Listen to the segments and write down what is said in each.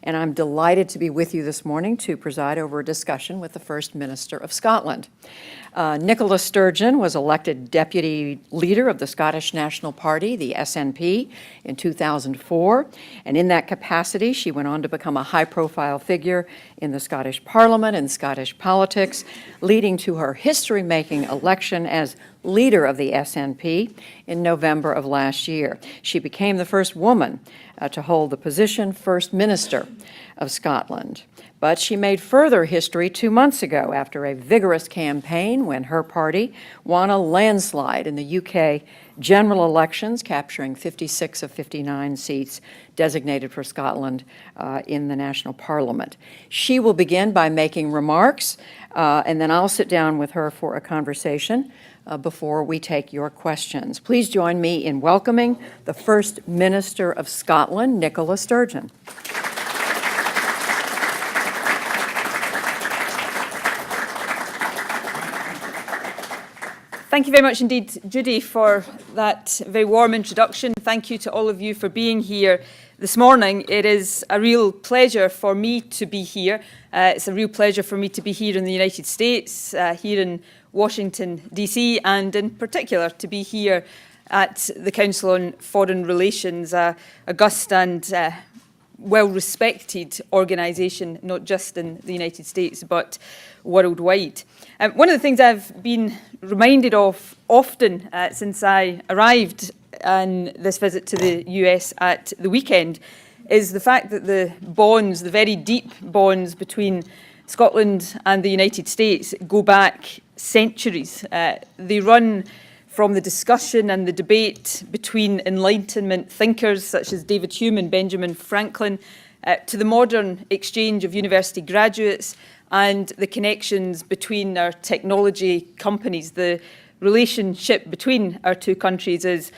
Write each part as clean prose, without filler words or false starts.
and I'm delighted to be with you this morning to preside over a discussion with the First Minister of Scotland. Nicola Sturgeon was elected Deputy Leader of the Scottish National Party, the SNP, in 2004, and in that capacity she went on to become a high-profile figure in the Scottish Parliament and Scottish politics, leading to her history-making election as leader of the SNP in November of last year. She became the first woman to hold the position First Minister of Scotland. But she made further history 2 months ago after a vigorous campaign when her party won a landslide in the UK general elections, capturing 56 of 59 seats designated for Scotland in the National Parliament. She will begin by making remarks, and then I'll sit down with her for a conversation before we take your questions. Please join me in welcoming the First Minister of Scotland, Nicola Sturgeon. Thank you very much indeed, Judy, for that very warm introduction. Thank you to all of you for being here this morning. It is a real pleasure for me to be here. It's a real pleasure for me to be here in the United States, here in Washington, D.C., and in particular to be here at the Council on Foreign Relations, august and well-respected organisation, not just in the United States, but worldwide. One of the things I've been reminded of often since I arrived on this visit to the US at the weekend is the fact that the bonds, the very deep bonds between Scotland and the United States go back centuries. They run from the discussion and the debate between Enlightenment thinkers such as David Hume and Benjamin Franklin to the modern exchange of university graduates and the connections between our technology companies. The relationship between our two countries is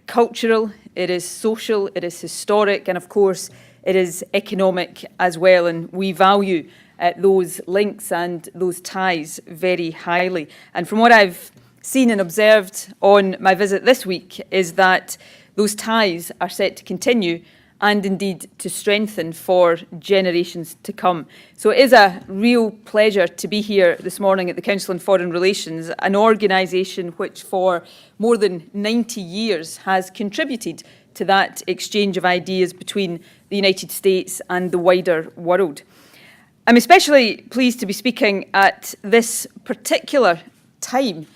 cultural, it is social, it is historic, and of course it is economic as well, and we value those links and those ties very highly. And from what I've seen and observed on my visit this week is that those ties are set to continue and indeed to strengthen for generations to come. So it is a real pleasure to be here this morning at the Council on Foreign Relations, an organisation which for more than 90 years has contributed to that exchange of ideas between the United States and the wider world. I'm especially pleased to be speaking at this particular time.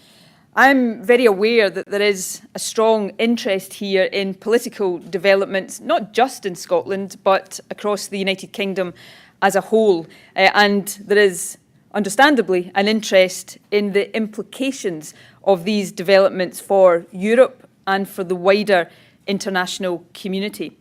I'm very aware that there is a strong interest here in political developments, not just in Scotland, but across the United Kingdom as a whole. And there is, understandably, an interest in the implications of these developments for Europe and for the wider international community.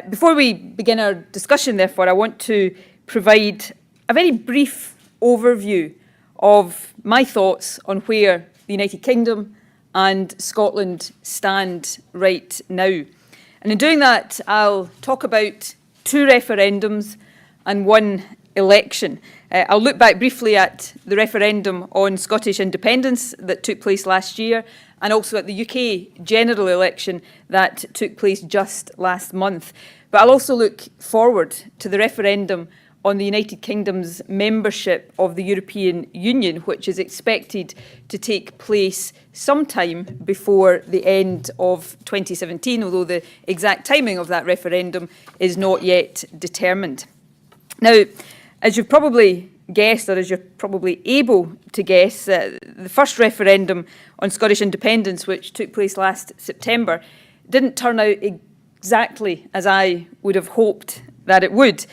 Before we begin our discussion, therefore, I want to provide a very brief overview of my thoughts on where the United Kingdom and Scotland stand right now. And in doing that, I'll talk about 2 referendums and 1 election. I'll look back briefly at the referendum on Scottish independence that took place last year, and also at the UK general election that took place just last month. But I'll also look forward to the referendum on the United Kingdom's membership of the European Union, which is expected to take place sometime before the end of 2017, although the exact timing of that referendum is not yet determined. Now, as you've probably guessed, or as you're probably able to guess, the first referendum on Scottish independence, which took place last September, didn't turn out exactly as I would have hoped that it would.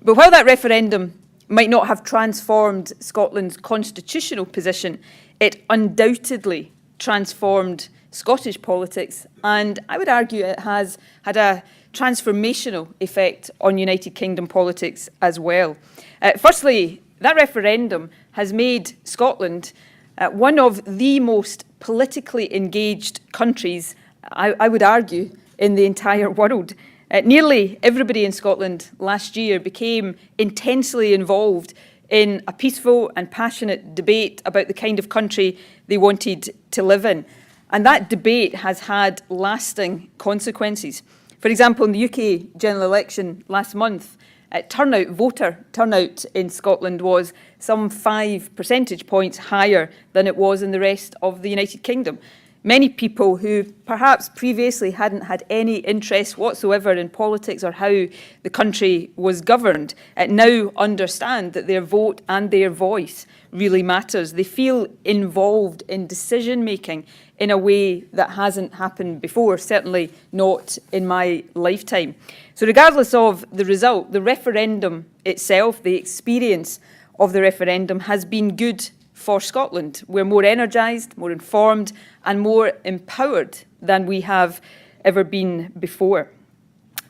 But while that referendum might not have transformed Scotland's constitutional position, it undoubtedly transformed Scottish politics, and I would argue it has had a transformational effect on United Kingdom politics as well. Firstly, that referendum has made Scotland one of the most politically engaged countries, I would argue, in the entire world. Nearly everybody in Scotland last year became intensely involved in a peaceful and passionate debate about the kind of country they wanted to live in. And that debate has had lasting consequences. For example, in the UK general election last month, voter turnout in Scotland was some 5 percentage points higher than it was in the rest of the United Kingdom. Many people who perhaps previously hadn't had any interest whatsoever in politics or how the country was governed now understand that their vote and their voice really matters. They feel involved in decision making in a way that hasn't happened before, certainly not in my lifetime. So regardless of the result, the referendum itself, the experience of the referendum has been good for Scotland. We're more energised, more informed and more empowered than we have ever been before.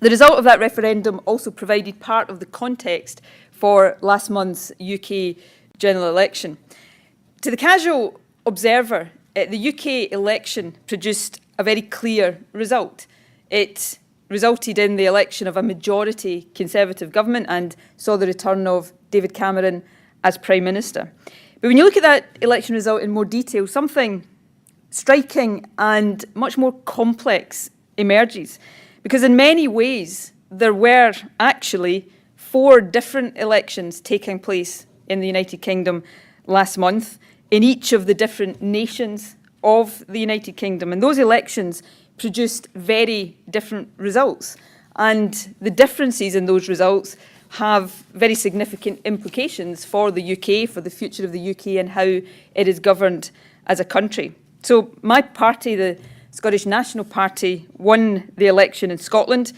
The result of that referendum also provided part of the context for last month's UK general election. To the casual observer, the UK election produced a very clear result. It resulted in the election of a majority Conservative government and saw the return of David Cameron as Prime Minister. But when you look at that election result in more detail, something striking and much more complex emerges. Because in many ways, there were actually 4 different elections taking place in the United Kingdom last month in each of the different nations of the United Kingdom. And those elections produced very different results. And the differences in those results have very significant implications for the UK, for the future of the UK and how it is governed as a country. So my party, the Scottish National Party, won the election in Scotland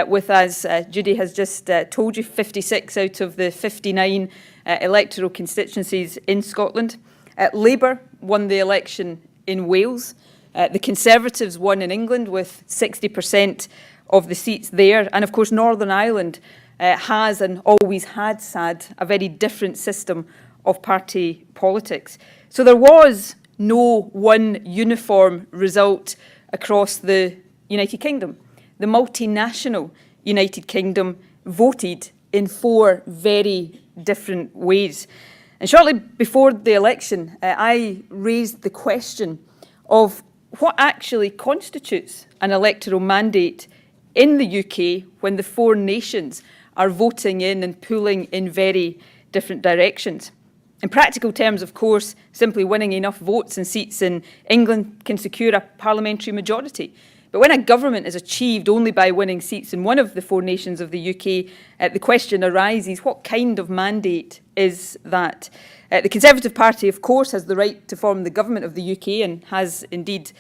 with, as Judy has just told you, 56 out of the 59 electoral constituencies in Scotland. Labour won the election in Wales. The Conservatives won in England with 60% of the seats there. And of course, Northern Ireland has and always has had a very different system of party politics. So there was no one uniform result across the United Kingdom. The multinational United Kingdom voted in 4 very different ways. And shortly before the election, I raised the question of what actually constitutes an electoral mandate in the UK when the 4 nations are voting in and pulling in very different directions. In practical terms, of course, simply winning enough votes and seats in England can secure a parliamentary majority. But when a government is achieved only by winning seats in one of the 4 nations of the UK, the question arises, what kind of mandate is that? The Conservative Party, of course, has the right to form the government of the UK and has indeed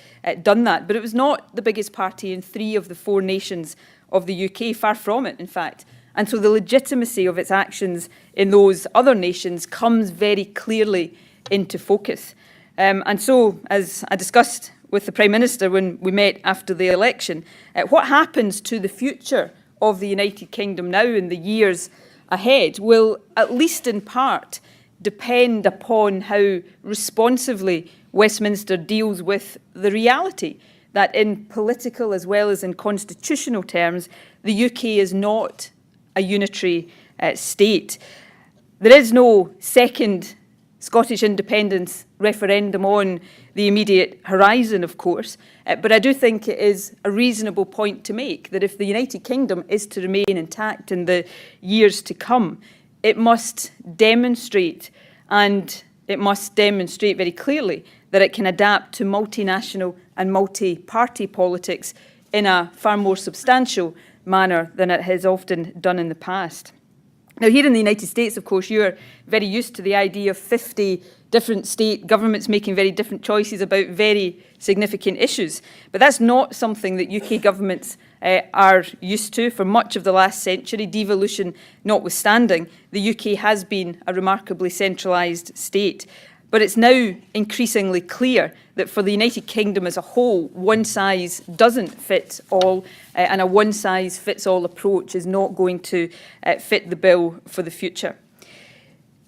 done that. But it was not the biggest party in 3 of the 4 nations of the UK, far from it, in fact. And so the legitimacy of its actions in those other nations comes very clearly into focus. And so, as I discussed with the Prime Minister when we met after the election, what happens to the future of the United Kingdom now in the years ahead will, at least in part, depend upon how responsively Westminster deals with the reality that in political as well as in constitutional terms, the UK is not a unitary state. There is no second Scottish independence referendum on the immediate horizon, of course, but I do think it is a reasonable point to make that if the United Kingdom is to remain intact in the years to come, it must demonstrate, and it must demonstrate very clearly, that it can adapt to multinational and multi-party politics in a far more substantial manner than it has often done in the past. Now, here in the United States, of course, you're very used to the idea of 50 different state governments making very different choices about very significant issues. But that's not something that UK governments are used to for much of the last century, devolution notwithstanding. The UK has been a remarkably centralised state. But it's now increasingly clear that for the United Kingdom as a whole, one size doesn't fit all, and a one-size-fits-all approach is not going to fit the bill for the future.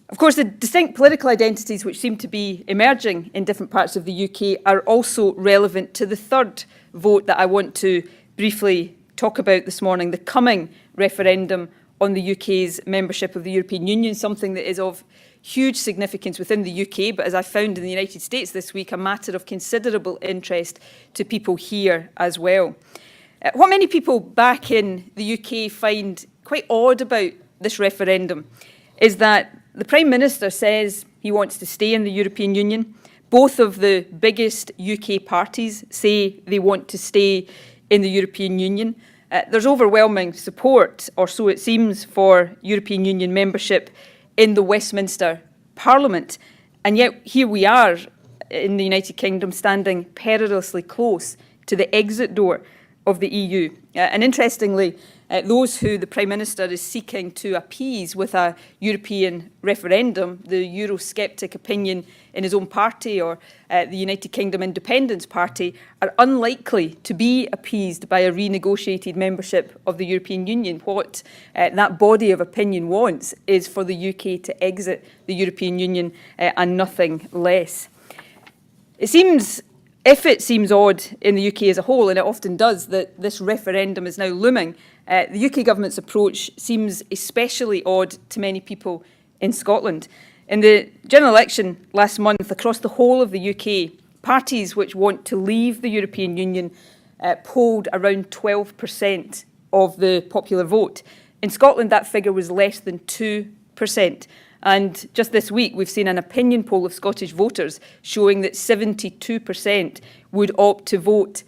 Of course, the distinct political identities which seem to be emerging in different parts of the UK are also relevant to the third vote that I want to briefly talk about this morning, the coming referendum on the UK's membership of the European Union, something that is of huge significance within the UK, but as I found in the United States this week, a matter of considerable interest to people here as well. What many people back in the UK find quite odd about this referendum is that the Prime Minister says he wants to stay in the European Union. Both of the biggest UK parties say they want to stay in the European Union. There's overwhelming support, or so it seems, for European Union membership in the Westminster Parliament. And yet here we are in the United Kingdom standing perilously close to the exit door of the EU. And interestingly, those who the Prime Minister is seeking to appease with a European referendum, the Eurosceptic opinion in his own party or the United Kingdom Independence Party, are unlikely to be appeased by a renegotiated membership of the European Union. What that body of opinion wants is for the UK to exit the European Union and nothing less. It seems odd in the UK as a whole, and it often does, that this referendum is now looming. The UK government's approach seems especially odd to many people in Scotland. In the general election last month, across the whole of the UK, parties which want to leave the European Union polled around 12% of the popular vote. In Scotland, that figure was less than 2%. And just this week, we've seen an opinion poll of Scottish voters showing that 72% would opt to vote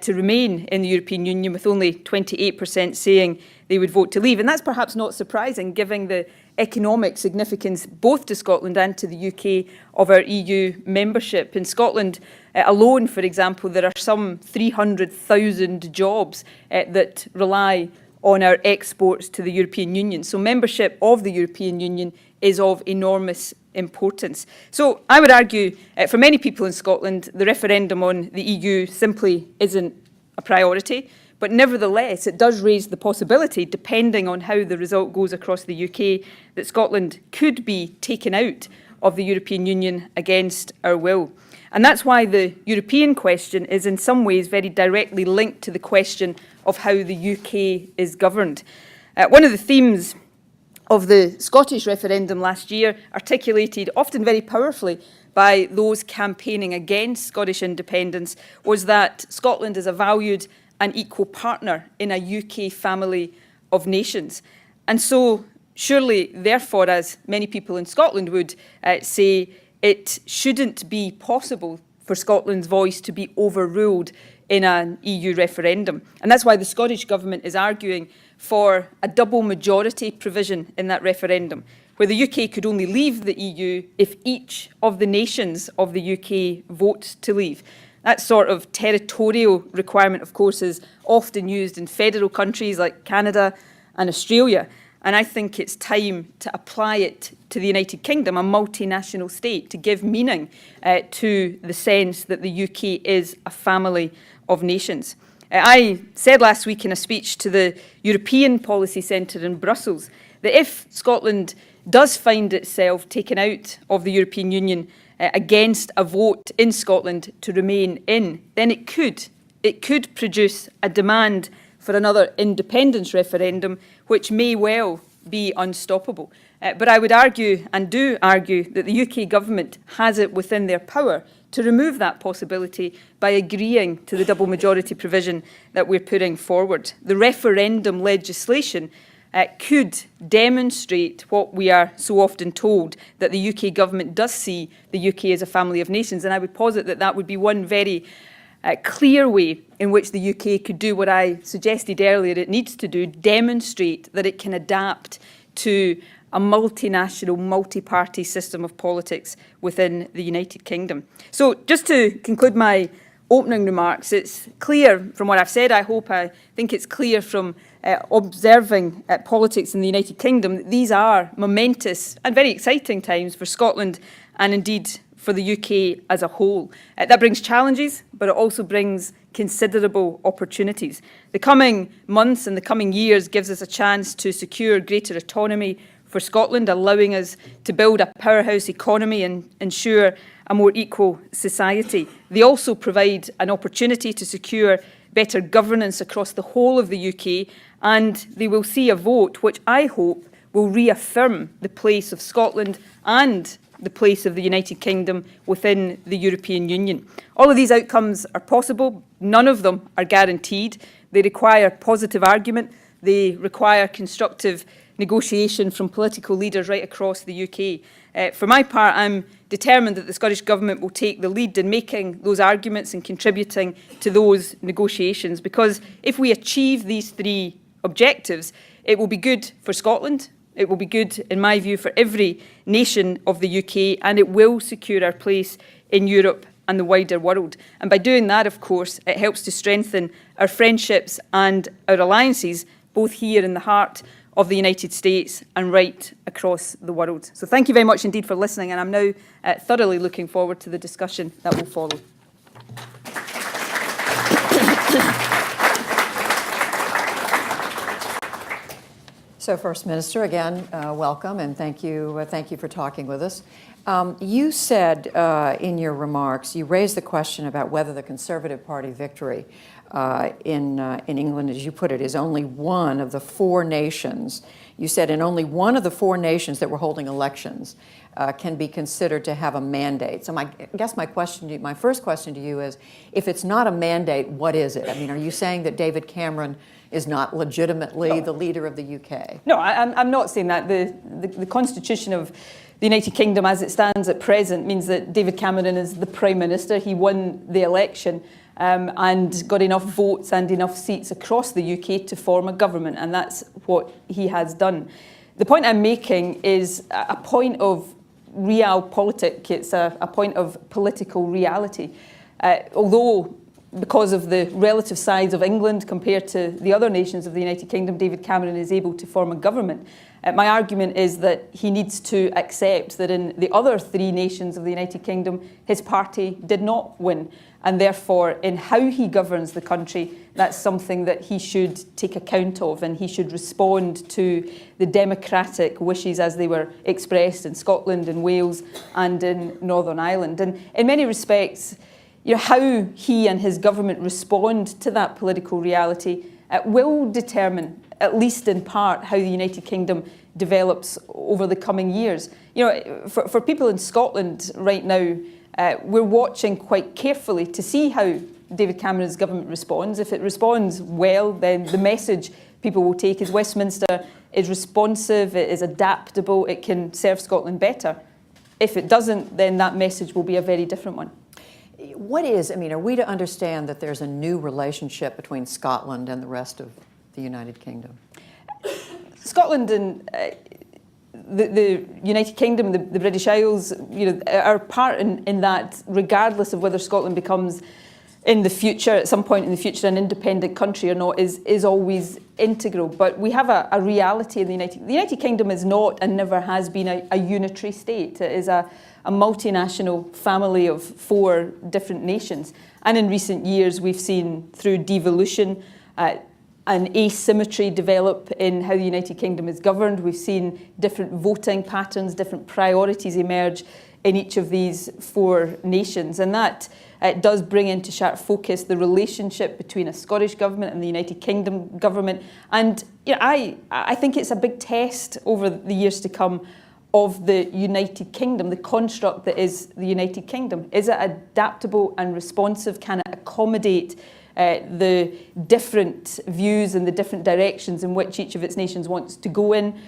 to remain in the European Union, with only 28% saying they would vote to leave. And that's perhaps not surprising, given the economic significance both to Scotland and to the UK of our EU membership. In Scotland alone, for example, there are some 300,000 jobs that rely on our exports to the European Union. So membership of the European Union is of enormous importance. So I would argue for many people in Scotland, the referendum on the EU simply isn't a priority. But nevertheless, it does raise the possibility, depending on how the result goes across the UK, that Scotland could be taken out of the European Union against our will. And that's why the European question is in some ways very directly linked to the question of how the UK is governed. One of the themes of the Scottish referendum last year, articulated often very powerfully by those campaigning against Scottish independence, was that Scotland is a valued and equal partner in a UK family of nations. And so surely, therefore, as many people in Scotland would say, it shouldn't be possible for Scotland's voice to be overruled in an EU referendum. And that's why the Scottish Government is arguing for a double majority provision in that referendum, where the UK could only leave the EU if each of the nations of the UK votes to leave. That sort of territorial requirement, of course, is often used in federal countries like Canada and Australia. And I think it's time to apply it to the United Kingdom, a multinational state, to give meaning to the sense that the UK is a family of nations. I said last week in a speech to the European Policy Centre in Brussels that if Scotland does find itself taken out of the European Union against a vote in Scotland to remain in, then it could produce a demand for another independence referendum, which may well be unstoppable. But I would argue, and do argue, that the UK government has it within their power to remove that possibility by agreeing to the double majority provision that we're putting forward. The referendum legislation could demonstrate what we are so often told, that the UK government does see the UK as a family of nations. And I would posit that that would be one very clear way in which the UK could do what I suggested earlier it needs to do, demonstrate that it can adapt to a multinational, multi-party system of politics within the United Kingdom. So just to conclude my opening remarks, it's clear from what I've said, I think it's clear from observing politics in the United Kingdom that these are momentous and very exciting times for Scotland and indeed for the UK as a whole. That brings challenges, but it also brings considerable opportunities. The coming months and the coming years gives us a chance to secure greater autonomy for Scotland, allowing us to build a powerhouse economy and ensure a more equal society. They also provide an opportunity to secure better governance across the whole of the UK, and they will see a vote which I hope will reaffirm the place of Scotland and the place of the United Kingdom within the European Union. All of these outcomes are possible. None of them are guaranteed. They require positive argument. They require constructive negotiation from political leaders right across the UK. For my part, I'm determined that the Scottish Government will take the lead in making those arguments and contributing to those negotiations, because if we achieve these three objectives, it will be good for Scotland, it will be good, in my view, for every nation of the UK, and it will secure our place in Europe and the wider world. And by doing that, of course, it helps to strengthen our friendships and our alliances, both here in the heart of the United States and right across the world. So thank you very much indeed for listening, and I'm now thoroughly looking forward to the discussion that will follow. So, First Minister, again, welcome, and thank you for talking with us. You said in your remarks, you raised the question about whether the Conservative Party victory in England, as you put it, is only one of the four nations. You said in only one of the four nations that were holding elections can be considered to have a mandate. So I guess my first question to you is, if it's not a mandate, what is it? I mean, are you saying that David Cameron is not legitimately the leader of the UK? No, I'm not saying that. The Constitution of the United Kingdom as it stands at present means that David Cameron is the Prime Minister. He won the election and got enough votes and enough seats across the UK to form a government, and that's what he has done. The point I'm making is a point of realpolitik. It's a point of political reality. Although, because of the relative size of England compared to the other nations of the United Kingdom, David Cameron is able to form a government. My argument is that he needs to accept that in the other three nations of the United Kingdom, his party did not win. And therefore, in how he governs the country, that's something that he should take account of, and he should respond to the democratic wishes as they were expressed in Scotland, in Wales, and in Northern Ireland. And in many respects, how he and his government respond to that political reality will determine, at least in part, how the United Kingdom develops over the coming years. For people in Scotland right now, we're watching quite carefully to see how David Cameron's government responds. If it responds well, then the message people will take is Westminster is responsive, it is adaptable, it can serve Scotland better. If it doesn't, then that message will be a very different one. Are we to understand that there's a new relationship between Scotland and the rest of the United Kingdom? Scotland and the United Kingdom, the British Isles, are part in that, regardless of whether Scotland becomes in the future, at some point in the future, an independent country or not, is always integral. But we have a reality in the United Kingdom is not and never has been a unitary state. It is a multinational family of four different nations. And in recent years, we've seen through devolution an asymmetry develop in how the United Kingdom is governed. We've seen different voting patterns, different priorities emerge in each of these four nations. And that does bring into sharp focus the relationship between a Scottish government and the United Kingdom government. And I think it's a big test over the years to come of the United Kingdom, the construct that is the United Kingdom. Is it adaptable and responsive? Can it accommodate the different views and the different directions in which each of its nations wants to go in,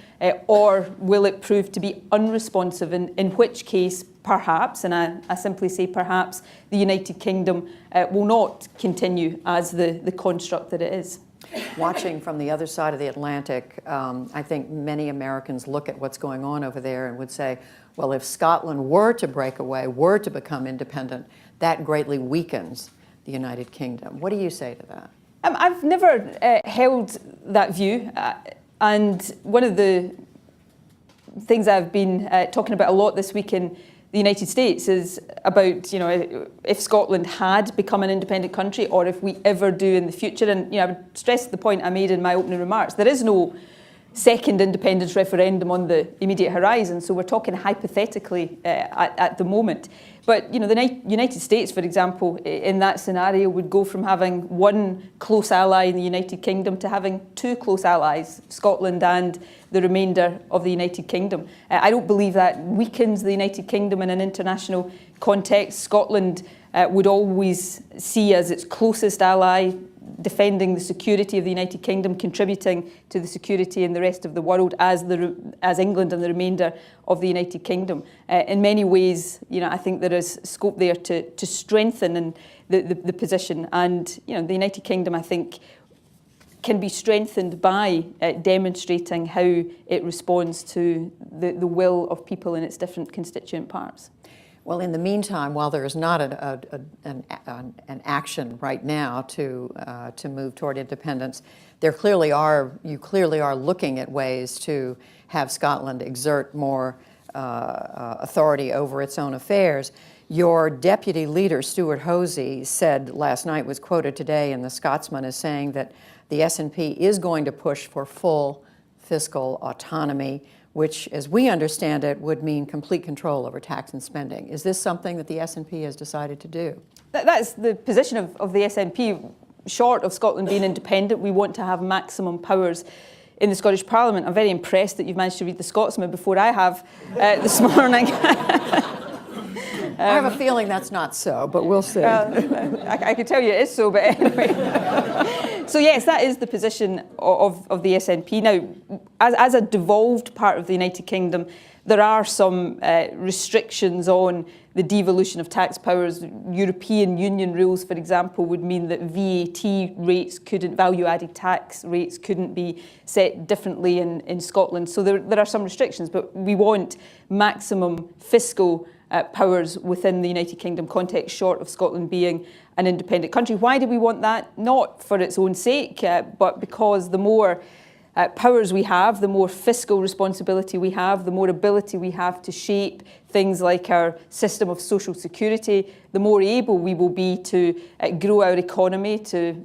or will it prove to be unresponsive, in which case perhaps, and I simply say perhaps, the United Kingdom will not continue as the construct that it is. Watching from the other side of the Atlantic, I think many Americans look at what's going on over there and would say, well, if Scotland were to break away, were to become independent, that greatly weakens the United Kingdom. What do you say to that? I've never held that view, and one of the things I've been talking about a lot this week in the United States is about, if Scotland had become an independent country, or if we ever do in the future. And I would stress the point I made in my opening remarks. There is no second independence referendum on the immediate horizon, so we're talking hypothetically at the moment. But the United States, for example, in that scenario would go from having one close ally in the United Kingdom to having two close allies, Scotland and the remainder of the United Kingdom. I don't believe that weakens the United Kingdom in an international context. Scotland would always see as its closest ally defending the security of the United Kingdom, contributing to the security in the rest of the world as England and the remainder of the United Kingdom. In many ways, I think there is scope there to strengthen the position, and the United Kingdom, I think, can be strengthened by demonstrating how it responds to the will of people in its different constituent parts. Well, in the meantime, while there is not an action right now to move toward independence, you clearly are looking at ways to have Scotland exert more authority over its own affairs. Your deputy leader, Stuart Hosey, said last night, was quoted today in the Scotsman as saying that the SNP is going to push for full fiscal autonomy, which, as we understand it, would mean complete control over tax and spending. Is this something that the SNP has decided to do? That's the position of the SNP. Short of Scotland being independent, we want to have maximum powers in the Scottish Parliament. I'm very impressed that you've managed to read the Scotsman before I have this morning. I have a feeling that's not so, but we'll see. I can tell you it is so, but anyway. So yes, that is the position of the SNP. Now, as a devolved part of the United Kingdom, there are some restrictions on the devolution of tax powers. European Union rules, for example, would mean that VAT rates value-added tax rates couldn't be set differently in Scotland. So there are some restrictions, but we want maximum fiscal powers within the United Kingdom context, short of Scotland being an independent country. Why do we want that? Not for its own sake, but because the more powers we have, the more fiscal responsibility we have, the more ability we have to shape things like our system of social security, the more able we will be to grow our economy, to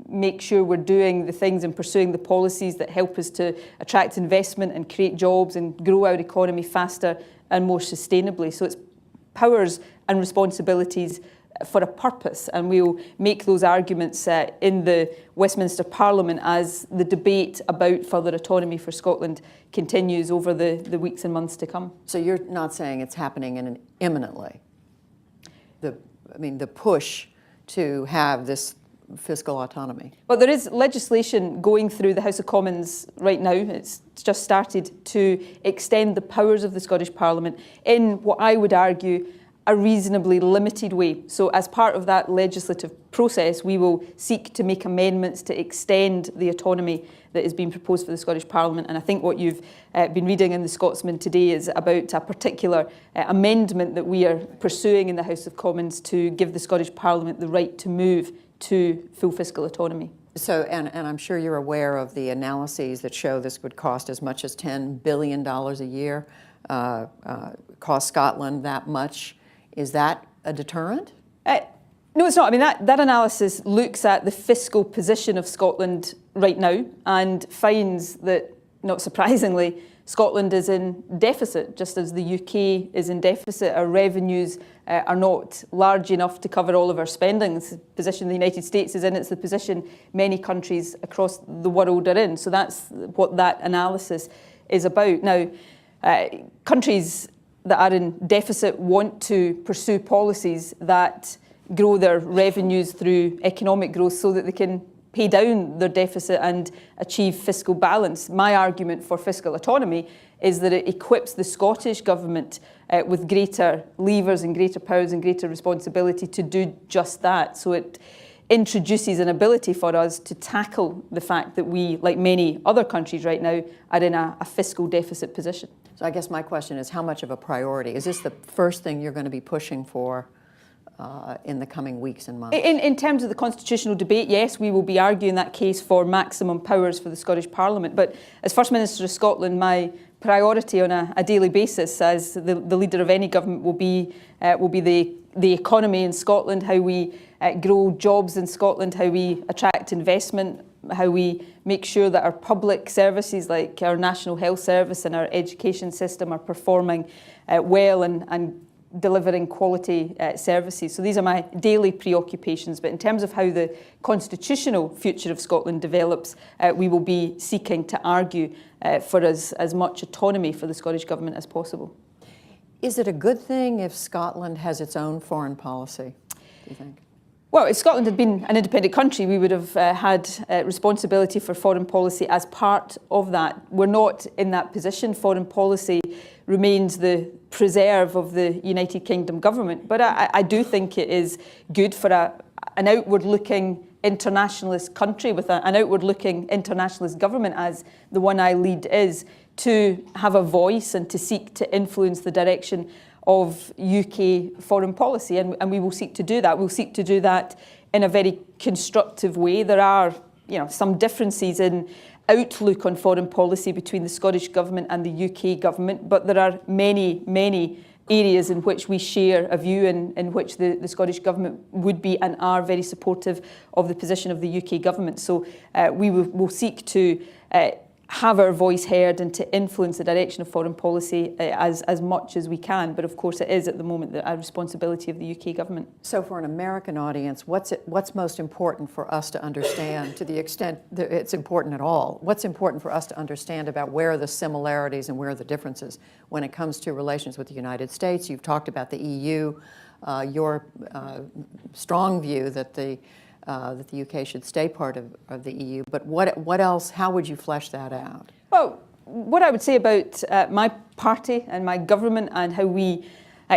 make sure we're doing the things and pursuing the policies that help us to attract investment and create jobs and grow our economy faster and more sustainably. So it's powers and responsibilities for a purpose, and we'll make those arguments in the Westminster Parliament as the debate about further autonomy for Scotland continues over the weeks and months to come. So you're not saying it's happening imminently? The push to have this fiscal autonomy? Well, there is legislation going through the House of Commons right now. It's just started to extend the powers of the Scottish Parliament in what I would argue a reasonably limited way. So as part of that legislative process, we will seek to make amendments to extend the autonomy that is being proposed for the Scottish Parliament. And I think what you've been reading in the Scotsman today is about a particular amendment that we are pursuing in the House of Commons to give the Scottish Parliament the right to move to full fiscal autonomy. So, and I'm sure you're aware of the analyses that show this would cost as much as $10 billion a year, cost Scotland that much. Is that a deterrent? No, it's not. I mean, that analysis looks at the fiscal position of Scotland right now and finds that, not surprisingly, Scotland is in deficit, just as the UK is in deficit. Our revenues are not large enough to cover all of our spending. It's the position the United States is in. It's the position many countries across the world are in. So that's what that analysis is about. Now, countries that are in deficit want to pursue policies that grow their revenues through economic growth so that they can pay down their deficit and achieve fiscal balance. My argument for fiscal autonomy is that it equips the Scottish Government with greater levers and greater powers and greater responsibility to do just that. So it introduces an ability for us to tackle the fact that we, like many other countries right now, are in a fiscal deficit position. So I guess my question is, how much of a priority? Is this the first thing you're going to be pushing for in the coming weeks and months? In terms of the constitutional debate, yes, we will be arguing that case for maximum powers for the Scottish Parliament. But as First Minister of Scotland, my priority on a daily basis as the leader of any government will be the economy in Scotland, how we grow jobs in Scotland, how we attract investment, how we make sure that our public services like our National Health Service and our education system are performing well and delivering quality services. So these are my daily preoccupations. But in terms of how the constitutional future of Scotland develops, we will be seeking to argue for as much autonomy for the Scottish Government as possible. Is it a good thing if Scotland has its own foreign policy, do you think? Well, if Scotland had been an independent country, we would have had responsibility for foreign policy as part of that. We're not in that position. Foreign policy remains the preserve of the United Kingdom government. But I do think it is good for an outward-looking internationalist country with an outward-looking internationalist government, as the one I lead is, to have a voice and to seek to influence the direction of UK foreign policy, and we will seek to do that. We'll seek to do that in a very constructive way. There are, some differences in outlook on foreign policy between the Scottish Government and the UK Government, but there are many, many areas in which we share a view and in which the Scottish Government would be and are very supportive of the position of the UK Government. So we will seek to have our voice heard and to influence the direction of foreign policy as much as we can. But of course it is at the moment a responsibility of the UK Government. So for an American audience, what's most important for us to understand, to the extent that it's important at all? What's important for us to understand about where are the similarities and where are the differences when it comes to relations with the United States? You've talked about the EU, your strong view that the UK should stay part of the EU, but what else, how would you flesh that out? Well, what I would say about my party and my government and how we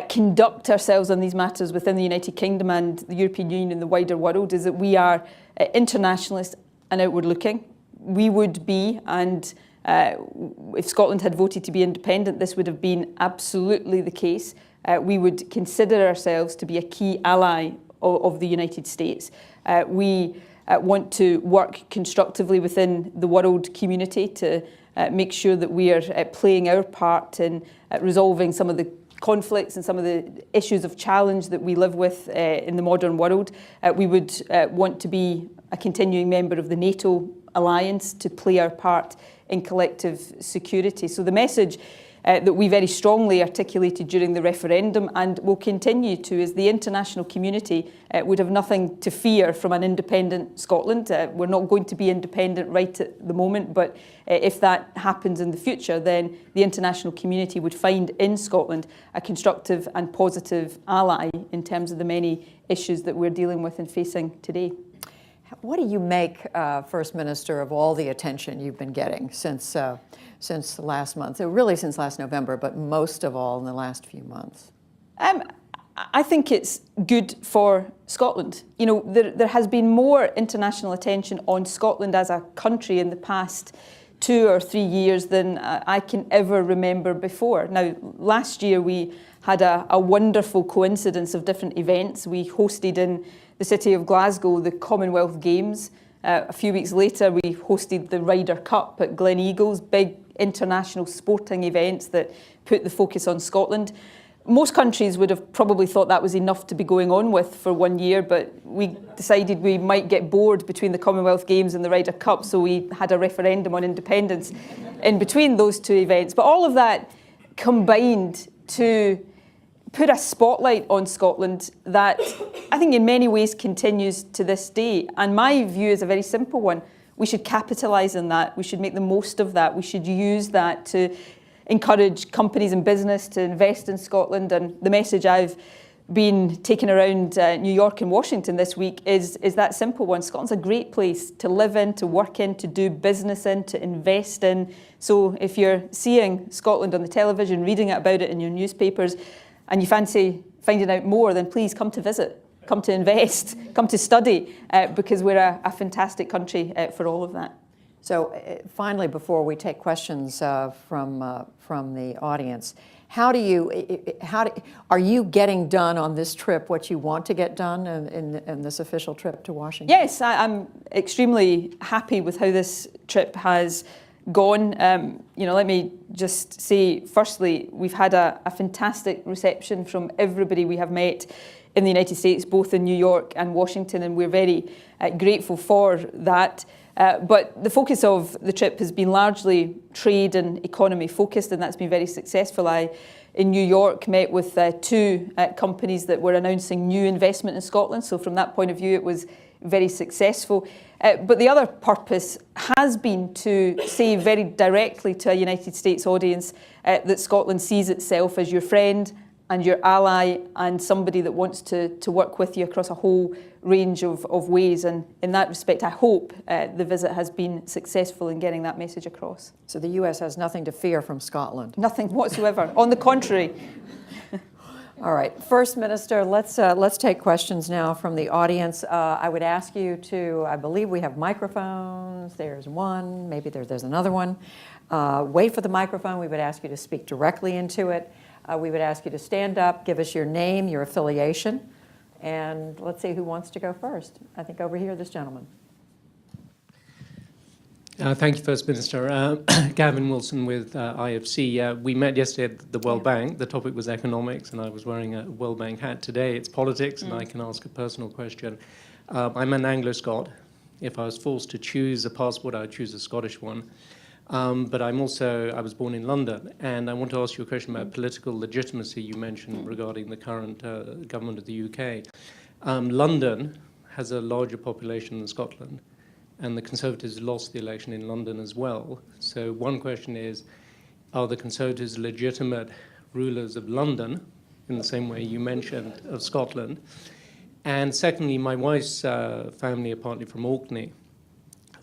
conduct ourselves on these matters within the United Kingdom and the European Union and the wider world is that we are internationalist and outward-looking. We would be, and if Scotland had voted to be independent, this would have been absolutely the case. We would consider ourselves to be a key ally of the United States. We want to work constructively within the world community to make sure that we are playing our part in resolving some of the conflicts and some of the issues of challenge that we live with in the modern world. We would want to be a continuing member of the NATO alliance to play our part in collective security. So the message that we very strongly articulated during the referendum and will continue to is the international community would have nothing to fear from an independent Scotland. We're not going to be independent right at the moment, but if that happens in the future, then the international community would find in Scotland a constructive and positive ally in terms of the many issues that we're dealing with and facing today. What do you make, First Minister, of all the attention you've been getting since last month, really since last November, but most of all in the last few months? I think it's good for Scotland. There has been more international attention on Scotland as a country in the past 2 or 3 years than I can ever remember before. Now, last year we had a wonderful coincidence of different events. We hosted in the city of Glasgow the Commonwealth Games. A few weeks later we hosted the Ryder Cup at Gleneagles, big international sporting events that put the focus on Scotland. Most countries would have probably thought that was enough to be going on with for 1 year, but we decided we might get bored between the Commonwealth Games and the Ryder Cup, so we had a referendum on independence in between those two events. But all of that combined to put a spotlight on Scotland that I think in many ways continues to this day. And my view is a very simple one. We should capitalise on that. We should make the most of that. We should use that to encourage companies and business to invest in Scotland. And the message I've been taking around New York and Washington this week is that simple one. Scotland's a great place to live in, to work in, to do business in, to invest in. So if you're seeing Scotland on the television, reading about it in your newspapers, and you fancy finding out more, then please come to visit, come to invest, come to study, because we're a fantastic country for all of that. So finally, before we take questions from the audience, are you getting done on this trip what you want to get done in this official trip to Washington? Yes, I'm extremely happy with how this trip has gone. Let me just say, firstly, we've had a fantastic reception from everybody we have met in the United States, both in New York and Washington, and we're very grateful for that. But the focus of the trip has been largely trade and economy focused, and that's been very successful. I, in New York, met with 2 companies that were announcing new investment in Scotland, so from that point of view it was very successful. But the other purpose has been to say very directly to a United States audience that Scotland sees itself as your friend and your ally and somebody that wants to work with you across a whole range of ways. And in that respect, I hope the visit has been successful in getting that message across. So the U.S. has nothing to fear from Scotland? Nothing whatsoever. On the contrary. All right, First Minister, let's take questions now from the audience. I would ask you to, I believe we have microphones. There's one, maybe there's another one. Wait for the microphone. We would ask you to speak directly into it. We would ask you to stand up, give us your name, your affiliation, and let's see who wants to go first. I think over here, this gentleman. Thank you, First Minister. Gavin Wilson with IFC. We met yesterday at the World Bank. The topic was economics, and I was wearing a World Bank hat today. It's politics, and I can ask a personal question. I'm an Anglo-Scot. If I was forced to choose a passport, I would choose a Scottish one. But I was born in London, and I want to ask you a question about political legitimacy you mentioned regarding the current government of the UK. London has a larger population than Scotland, and the Conservatives lost the election in London as well. So one question is, are the Conservatives legitimate rulers of London, in the same way you mentioned of Scotland? And secondly, my wife's family are partly from Orkney.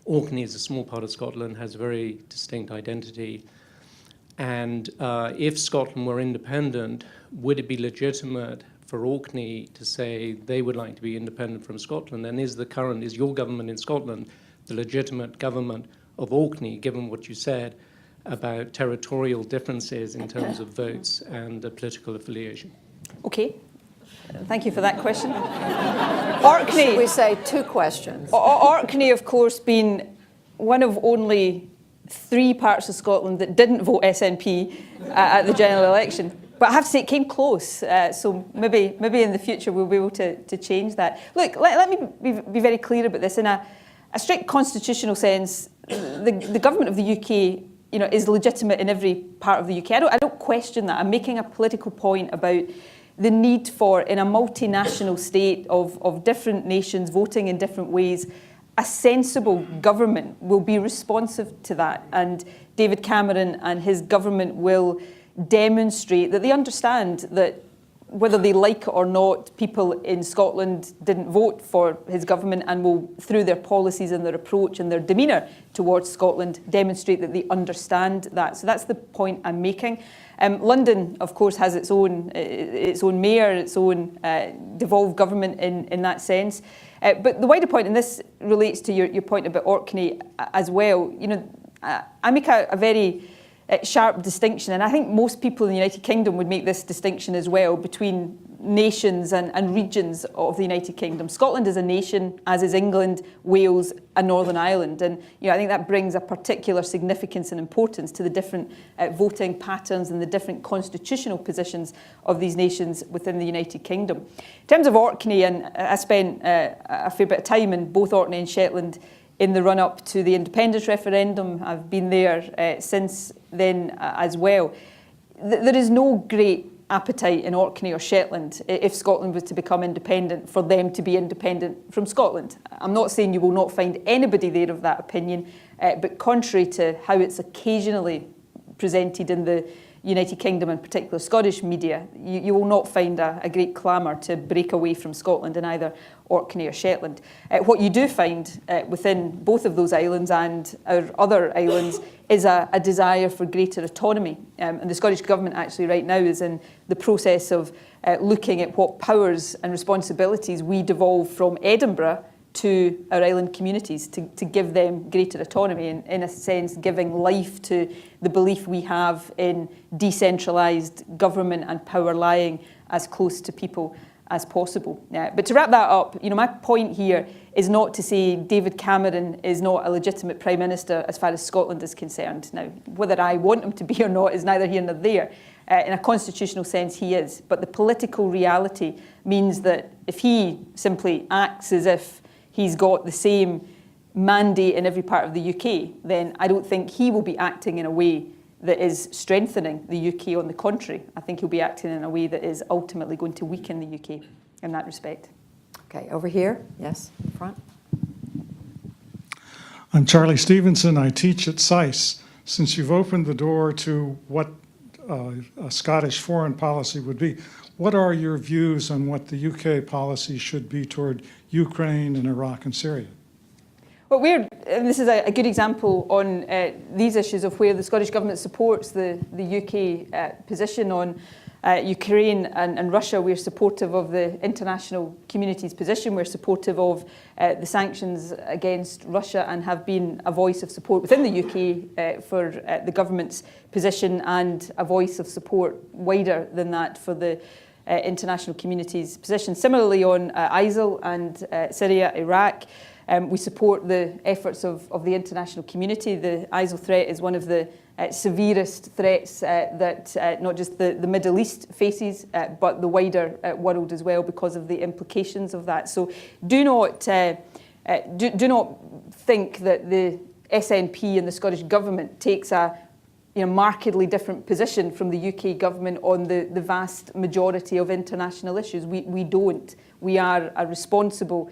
Orkney is a small part of Scotland, has a very distinct identity. And if Scotland were independent, would it be legitimate for Orkney to say they would like to be independent from Scotland? And is your government in Scotland the legitimate government of Orkney, given what you said about territorial differences in terms of votes and political affiliation? Okay. Thank you for that question. Orkney. Should we say two questions? Orkney, of course, being one of only 3 parts of Scotland that didn't vote SNP at the general election. But I have to say, it came close. So maybe in the future we'll be able to change that. Look, let me be very clear about this. In a strict constitutional sense, the government of the UK, is legitimate in every part of the UK. I don't question that. I'm making a political point about the need for, in a multinational state of different nations voting in different ways, a sensible government will be responsive to that. And David Cameron and his government will demonstrate that they understand that whether they like it or not, people in Scotland didn't vote for his government and will, through their policies and their approach and their demeanour towards Scotland, demonstrate that they understand that. So that's the point I'm making. London, of course, has its own mayor, its own devolved government in that sense. But the wider point, and this relates to your point about Orkney as well, I make a very sharp distinction, and I think most people in the United Kingdom would make this distinction as well, between nations and regions of the United Kingdom. Scotland is a nation, as is England, Wales and Northern Ireland, and I think that brings a particular significance and importance to the different voting patterns and the different constitutional positions of these nations within the United Kingdom. In terms of Orkney, and I spent a fair bit of time in both Orkney and Shetland in the run-up to the independence referendum. I've been there since then as well. There is no great appetite in Orkney or Shetland, if Scotland was to become independent, for them to be independent from Scotland. I'm not saying you will not find anybody there of that opinion, but contrary to how it's occasionally presented in the United Kingdom, and particularly Scottish media, you will not find a great clamour to break away from Scotland in either Orkney or Shetland. What you do find within both of those islands and our other islands is a desire for greater autonomy. And the Scottish Government actually right now is in the process of looking at what powers and responsibilities we devolve from Edinburgh to our island communities to give them greater autonomy, and in a sense giving life to the belief we have in decentralised government and power lying as close to people as possible. But to wrap that up, my point here is not to say David Cameron is not a legitimate Prime Minister as far as Scotland is concerned. Now, whether I want him to be or not is neither here nor there. In a constitutional sense, he is. But the political reality means that if he simply acts as if he's got the same mandate in every part of the UK, then I don't think he will be acting in a way that is strengthening the UK. On the contrary, I think he'll be acting in a way that is ultimately going to weaken the UK in that respect. Okay, over here. Yes, in front. I'm Charlie Stevenson. I teach at SAIS. Since you've opened the door to what a Scottish foreign policy would be. What are your views on what the UK policy should be toward Ukraine and Iraq and Syria? Well, and this is a good example on these issues of where the Scottish Government supports the UK position on Ukraine and Russia. We're supportive of the international community's position. We're supportive of the sanctions against Russia and have been a voice of support within the UK for the government's position and a voice of support wider than that for the international community's position. Similarly on ISIL and Syria, Iraq, we support the efforts of the international community. The ISIL threat is one of the severest threats that not just the Middle East faces, but the wider world as well because of the implications of that. So do not think that the SNP and the Scottish Government takes a markedly different position from the UK government on the vast majority of international issues. We don't. We are a responsible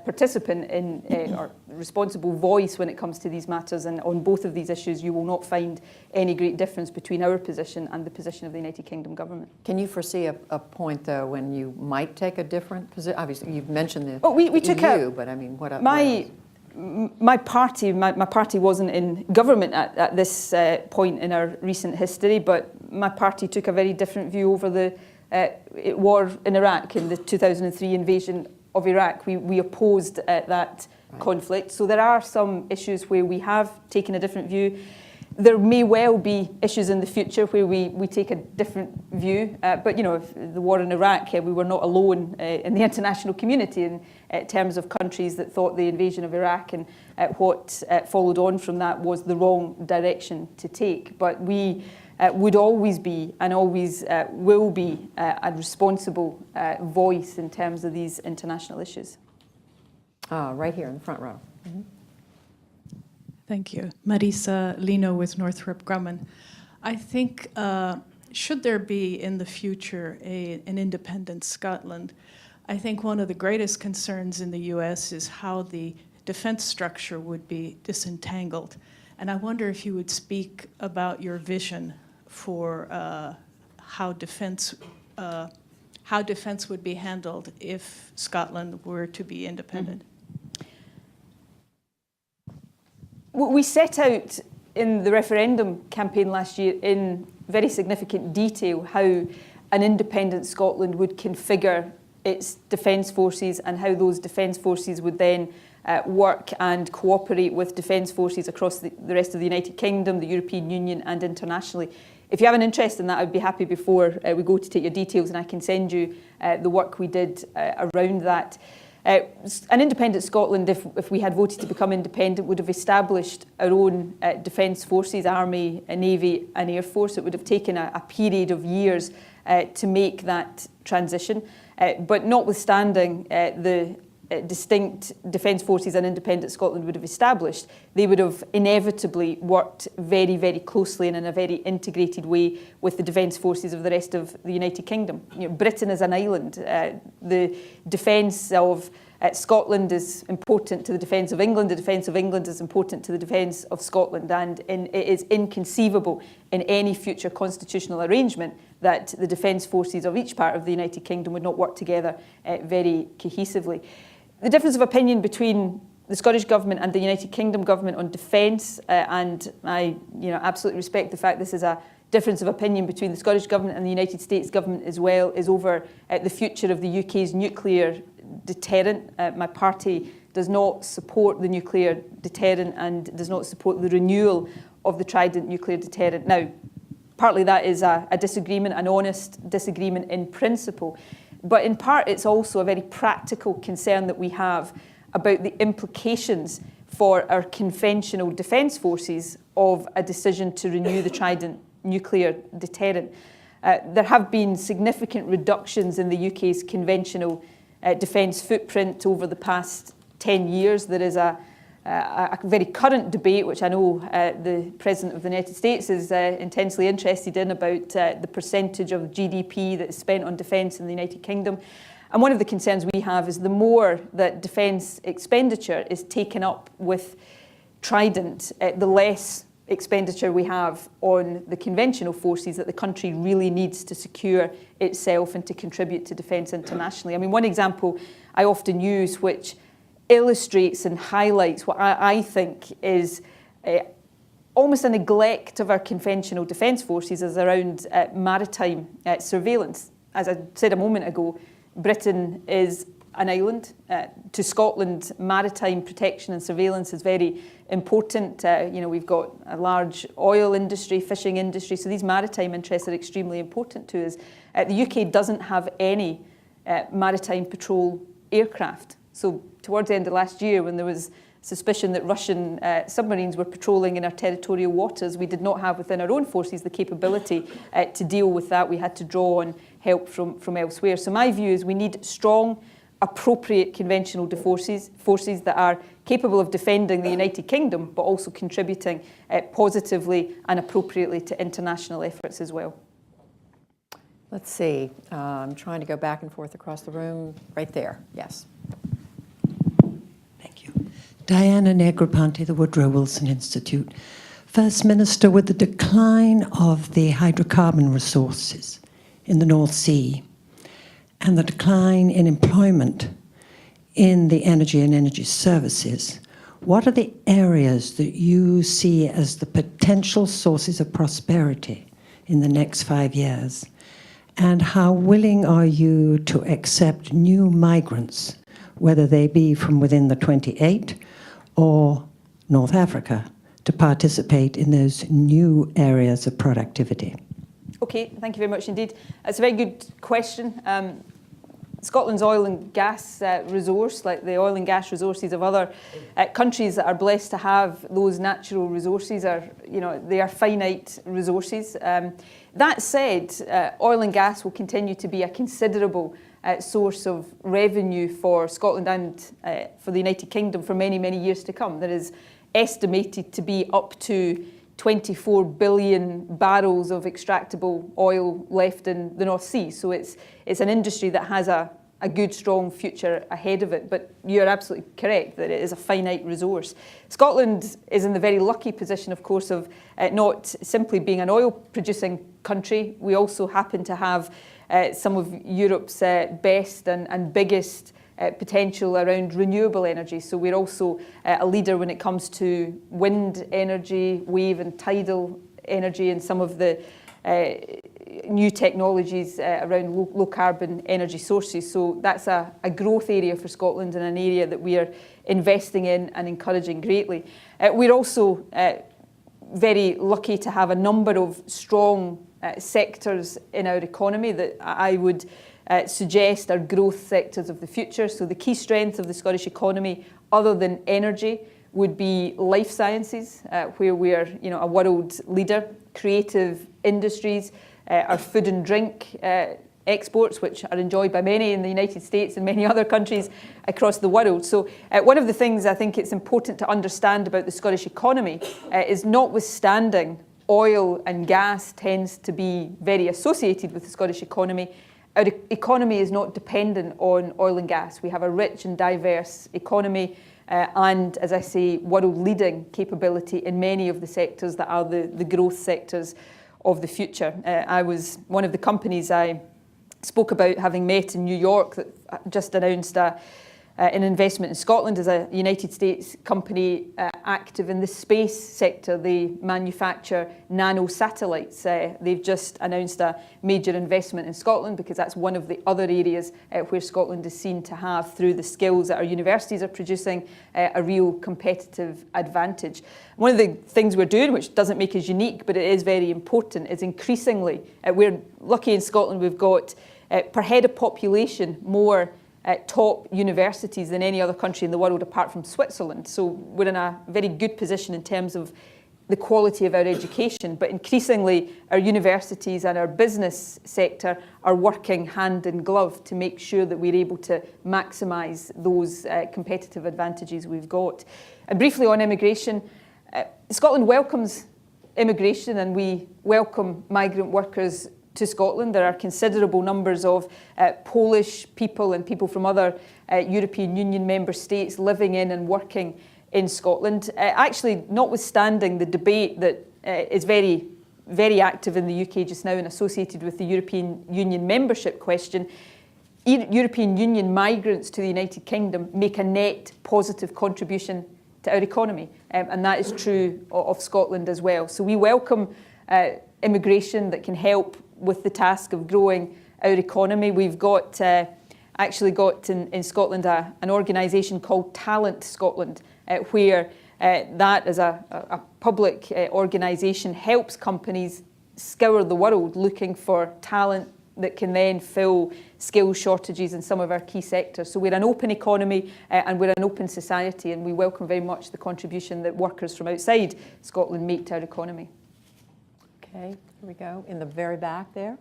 participant in or responsible voice when it comes to these matters, and on both of these issues you will not find any great difference between our position and the position of the United Kingdom government. Can you foresee a point, though, when you might take a different position? Obviously, you've mentioned the we took EU, but I mean, what else? My party wasn't in government at this point in our recent history, but my party took a very different view over the war in Iraq and the 2003 invasion of Iraq. We opposed that conflict. So there are some issues where we have taken a different view. There may well be issues in the future where we take a different view. But, the war in Iraq, we were not alone in the international community in terms of countries that thought the invasion of Iraq and what followed on from that was the wrong direction to take. But we would always be and always will be a responsible voice in terms of these international issues. Right here in the front row. Mm-hmm. Thank you. Marisa Lino with Northrop Grumman. I think, should there be in the future an independent Scotland, I think one of the greatest concerns in the US is how the defense structure would be disentangled. And I wonder if you would speak about your vision for how defense would be handled if Scotland were to be independent. We set out in the referendum campaign last year in very significant detail how an independent Scotland would configure its defence forces and how those defence forces would then work and cooperate with defence forces across the rest of the United Kingdom, the European Union and internationally. If you have an interest in that, I'd be happy before we go to take your details and I can send you the work we did around that. An independent Scotland, if we had voted to become independent, would have established our own defence forces, army, navy and air force. It would have taken a period of years to make that transition. But notwithstanding the distinct defence forces an independent Scotland would have established, they would have inevitably worked very, very closely and in a very integrated way with the defence forces of the rest of the United Kingdom. Britain is an island. The defence of Scotland is important to the defence of England. The defence of England is important to the defence of Scotland, and it is inconceivable in any future constitutional arrangement that the defence forces of each part of the United Kingdom would not work together very cohesively. The difference of opinion between the Scottish Government and the United Kingdom Government on defence, and I absolutely respect the fact this is a difference of opinion between the Scottish Government and the United States Government as well, is over the future of the UK's nuclear deterrent. My party does not support the nuclear deterrent and does not support the renewal of the Trident nuclear deterrent. Now, partly that is a disagreement, an honest disagreement in principle, but in part it's also a very practical concern that we have about the implications for our conventional defence forces of a decision to renew the Trident nuclear deterrent. There have been significant reductions in the UK's conventional defence footprint over the past 10 years. There is a very current debate, which I know the President of the United States is intensely interested in, about the percentage of GDP that is spent on defence in the United Kingdom. And one of the concerns we have is the more that defence expenditure is taken up with Trident, the less expenditure we have on the conventional forces that the country really needs to secure itself and to contribute to defence internationally. I mean, one example I often use, which illustrates and highlights what I think is almost a neglect of our conventional defence forces, is around maritime surveillance. As I said a moment ago, Britain is an island. To Scotland, maritime protection and surveillance is very important. We've got a large oil industry, fishing industry, so these maritime interests are extremely important to us. The UK doesn't have any maritime patrol aircraft. So towards the end of last year, when there was suspicion that Russian submarines were patrolling in our territorial waters, we did not have within our own forces the capability to deal with that. We had to draw on help from elsewhere. So my view is we need strong, appropriate conventional forces that are capable of defending the United Kingdom, but also contributing positively and appropriately to international efforts as well. Let's see. I'm trying to go back and forth across the room. Right there. Yes. Thank you. Diana Negroponte, the Woodrow Wilson Institute. First Minister, with the decline of the hydrocarbon resources in the North Sea and the decline in employment in the energy and energy services, what are the areas that you see as the potential sources of prosperity in the next 5 years? And how willing are you to accept new migrants, whether they be from within the 28 or North Africa, to participate in those new areas of productivity? Okay, thank you very much indeed. That's a very good question. Scotland's oil and gas resource, like the oil and gas resources of other countries that are blessed to have those natural resources, they are finite resources. That said, oil and gas will continue to be a considerable source of revenue for Scotland and for the United Kingdom for many, many years to come. There is estimated to be up to 24 billion barrels of extractable oil left in the North Sea. So it's an industry that has a good, strong future ahead of it. But you're absolutely correct that it is a finite resource. Scotland is in the very lucky position, of course, of not simply being an oil-producing country. We also happen to have some of Europe's best and biggest potential around renewable energy. So we're also a leader when it comes to wind energy, wave and tidal energy, and some of the new technologies around low carbon energy sources. So that's a growth area for Scotland and an area that we are investing in and encouraging greatly. We're also very lucky to have a number of strong sectors in our economy that I would suggest are growth sectors of the future. So the key strength of the Scottish economy, other than energy, would be life sciences, where we are a world leader, creative industries, our food and drink exports, which are enjoyed by many in the United States and many other countries across the world. So one of the things I think it's important to understand about the Scottish economy is, notwithstanding oil and gas tends to be very associated with the Scottish economy, our economy is not dependent on oil and gas. We have a rich and diverse economy and, as I say, world-leading capability in many of the sectors that are the growth sectors of the future. I was one of the companies I spoke about having met in New York that just announced an investment in Scotland as a United States company active in the space sector. They manufacture nano satellites. They've just announced a major investment in Scotland because that's one of the other areas where Scotland is seen to have, through the skills that our universities are producing, a real competitive advantage. One of the things we're doing, which doesn't make us unique, but it is very important, is increasingly, we're lucky in Scotland, we've got per head of population more top universities than any other country in the world apart from Switzerland. So we're in a very good position in terms of the quality of our education, but increasingly our universities and our business sector are working hand in glove to make sure that we're able to maximise those competitive advantages we've got. And briefly on immigration, Scotland welcomes immigration and we welcome migrant workers to Scotland. There are considerable numbers of Polish people and people from other European Union member states living in and working in Scotland. Actually, notwithstanding the debate that is very, very active in the UK just now and associated with the European Union membership question, European Union migrants to the United Kingdom make a net positive contribution to our economy, and that is true of Scotland as well. So we welcome immigration that can help with the task of growing our economy. We've got actually got in Scotland an organisation called Talent Scotland, where that as a public organisation helps companies scour the world looking for talent that can then fill skill shortages in some of our key sectors. So we're an open economy and we're an open society, and we welcome very much the contribution that workers from outside Scotland make to our economy. Okay, here we go, in the very back there.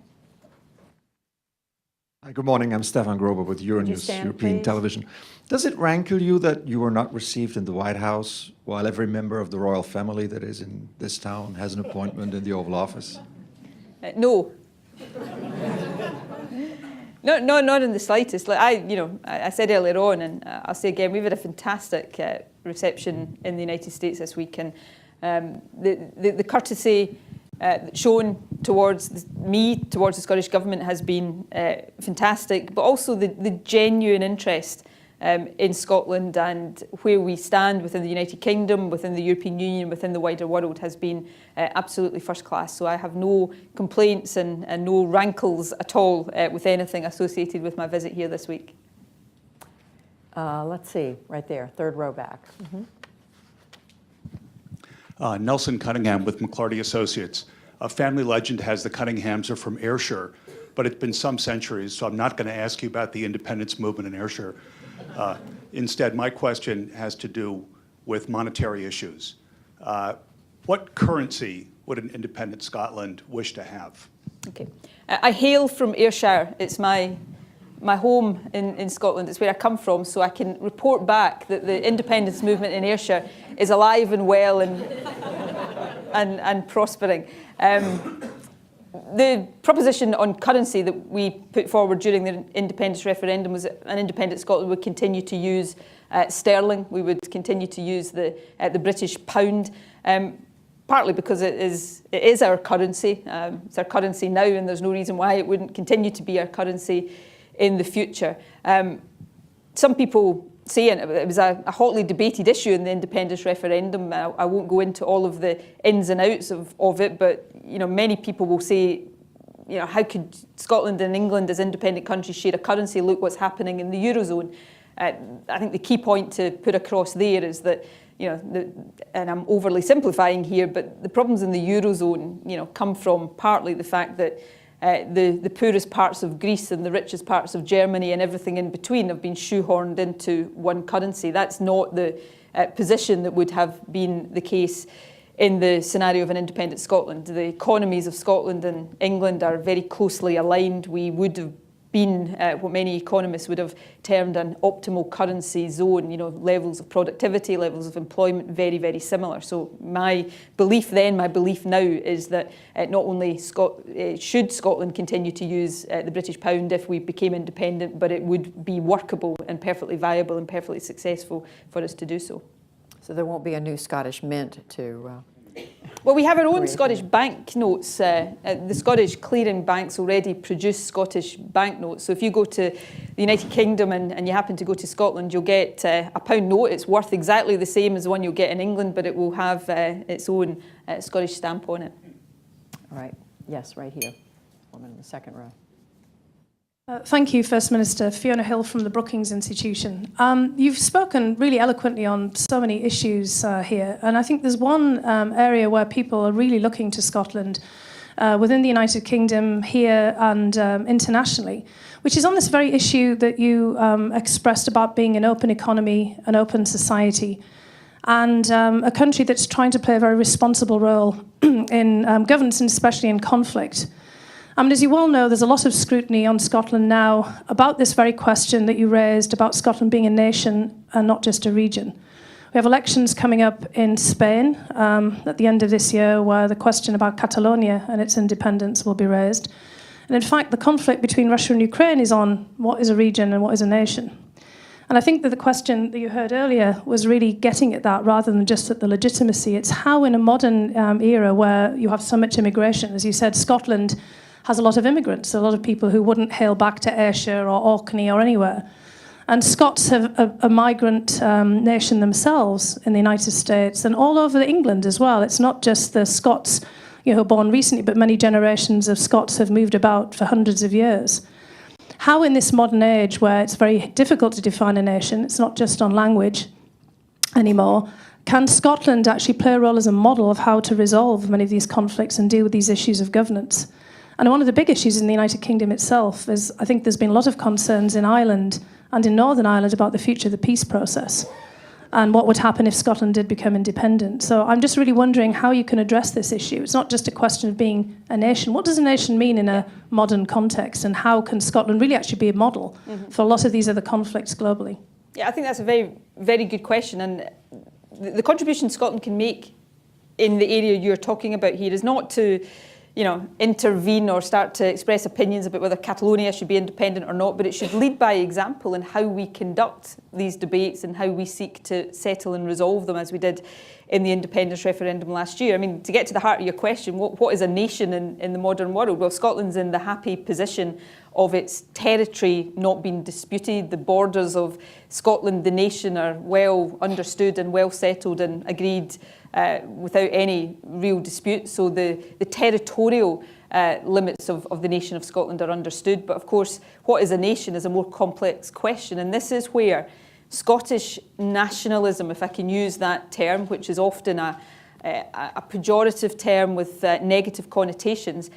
Hi, good morning. I'm Stefan Grober with Euronews stand, European please? Television. Does it rankle you that you were not received in the White House while every member of the royal family that is in this town has an appointment in the Oval Office? No. No, not in the slightest. Like I said earlier on, and I'll say again, we've had a fantastic reception in the United States this week, and the courtesy shown towards me, towards the Scottish Government, has been fantastic, but also the genuine interest in Scotland and where we stand within the United Kingdom, within the European Union, within the wider world has been absolutely first class. So I have no complaints and no rankles at all with anything associated with my visit here this week. Let's see, right there, third row back. Nelson Cunningham with McClarty Associates. A family legend has the Cunninghams are from Ayrshire, but it's been some centuries, so I'm not going to ask you about the independence movement in Ayrshire. Instead, my question has to do with monetary issues. What currency would an independent Scotland wish to have? Okay, I hail from Ayrshire. It's my home in Scotland. It's where I come from, so I can report back that the independence movement in Ayrshire is alive and well and prospering. The proposition on currency that we put forward during the independence referendum was that an independent Scotland would continue to use sterling. We would continue to use the British pound, partly because it is our currency. It's our currency now, and there's no reason why it wouldn't continue to be our currency in the future. Some people say, and it was a hotly debated issue in the independence referendum. I won't go into all of the ins and outs of it, but many people will say, how could Scotland and England as independent countries share a currency? Look what's happening in the Eurozone. I think the key point to put across there is that, and I'm overly simplifying here, but the problems in the Eurozone, come from partly the fact that the poorest parts of Greece and the richest parts of Germany and everything in between have been shoehorned into one currency. That's not the position that would have been the case in the scenario of an independent Scotland. The economies of Scotland and England are very closely aligned. We would have been what many economists would have termed an optimal currency zone, levels of productivity, levels of employment, very, very similar. So my belief then, my belief now is that not only should Scotland continue to use the British pound if we became independent, but it would be workable and perfectly viable and perfectly successful for us to do so. So there won't be a new Scottish mint to... Well, we have our own Scottish banknotes. The Scottish clearing banks already produce Scottish banknotes. So if you go to the United Kingdom and you happen to go to Scotland, you'll get a pound note. It's worth exactly the same as the one you'll get in England, but it will have its own Scottish stamp on it. All right, yes, right here. Woman in the second row. Thank you, First Minister. Fiona Hill from the Brookings Institution. You've spoken really eloquently on so many issues here, and I think there's one area where people are really looking to Scotland within the United Kingdom, here and internationally, which is on this very issue that you expressed about being an open economy, an open society, and a country that's trying to play a very responsible role in governance and especially in conflict. As you well know, there's a lot of scrutiny on Scotland now about this very question that you raised about Scotland being a nation and not just a region. We have elections coming up in Spain at the end of this year where the question about Catalonia and its independence will be raised. And in fact, the conflict between Russia and Ukraine is on what is a region and what is a nation. And I think that the question that you heard earlier was really getting at that rather than just at the legitimacy. It's how in a modern era where you have so much immigration, as you said, Scotland has a lot of immigrants, a lot of people who wouldn't hail back to Ayrshire or Orkney or anywhere. And Scots have a migrant nation themselves in the United States and all over England as well. It's not just the Scots who were born recently, but many generations of Scots have moved about for hundreds of years. How in this modern age where it's very difficult to define a nation, it's not just on language anymore, can Scotland actually play a role as a model of how to resolve many of these conflicts and deal with these issues of governance? And one of the big issues in the United Kingdom itself is, I think there's been a lot of concerns in Ireland and in Northern Ireland about the future of the peace process and what would happen if Scotland did become independent. So I'm just really wondering how you can address this issue. It's not just a question of being a nation. What does a nation mean in a modern context, and how can Scotland really actually be a model for a lot of these other conflicts globally? Yeah, I think that's a very, very good question. And the contribution Scotland can make in the area you're talking about here is not to intervene or start to express opinions about whether Catalonia should be independent or not, but it should lead by example in how we conduct these debates and how we seek to settle and resolve them, as we did in the independence referendum last year. I mean, to get to the heart of your question, what is a nation in the modern world? Well, Scotland's in the happy position of its territory not being disputed. The borders of Scotland, the nation, are well understood and well settled and agreed without any real dispute. So the territorial limits of the nation of Scotland are understood. But of course, what is a nation is a more complex question. And this is where Scottish nationalism, if I can use that term, which is often a pejorative term with negative connotations,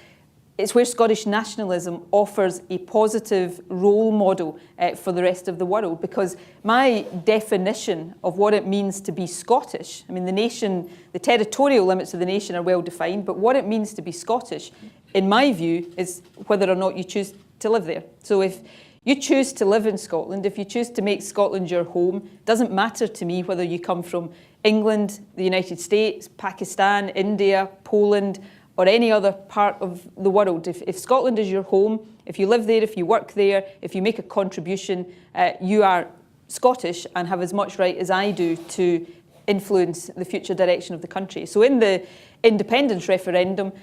it's where Scottish nationalism offers a positive role model for the rest of the world, because my definition of what it means to be Scottish, I mean, the nation, the territorial limits of the nation are well defined, but what it means to be Scottish, in my view, is whether or not you choose to live there. So if you choose to live in Scotland, if you choose to make Scotland your home, it doesn't matter to me whether you come from England, the United States, Pakistan, India, Poland, or any other part of the world. If Scotland is your home, if you live there, if you work there, if you make a contribution, you are Scottish and have as much right as I do to influence the future direction of the country. So in the independence referendum,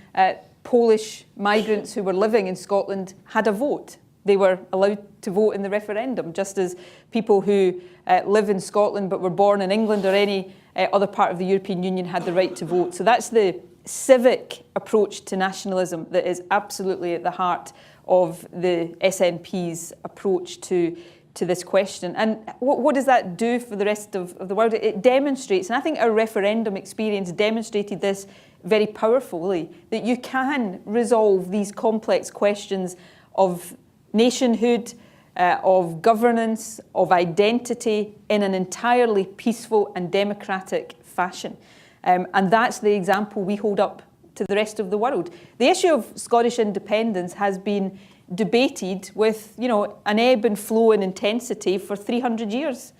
Polish migrants who were living in Scotland had a vote. They were allowed to vote in the referendum, just as people who live in Scotland but were born in England or any other part of the European Union had the right to vote. So that's the civic approach to nationalism that is absolutely at the heart of the SNP's approach to this question. And what does that do for the rest of the world? It demonstrates, and I think our referendum experience demonstrated this very powerfully, that you can resolve these complex questions of nationhood, of governance, of identity in an entirely peaceful and democratic fashion. And that's the example we hold up to the rest of the world. The issue of Scottish independence has been debated with, an ebb and flow in intensity for 300 years.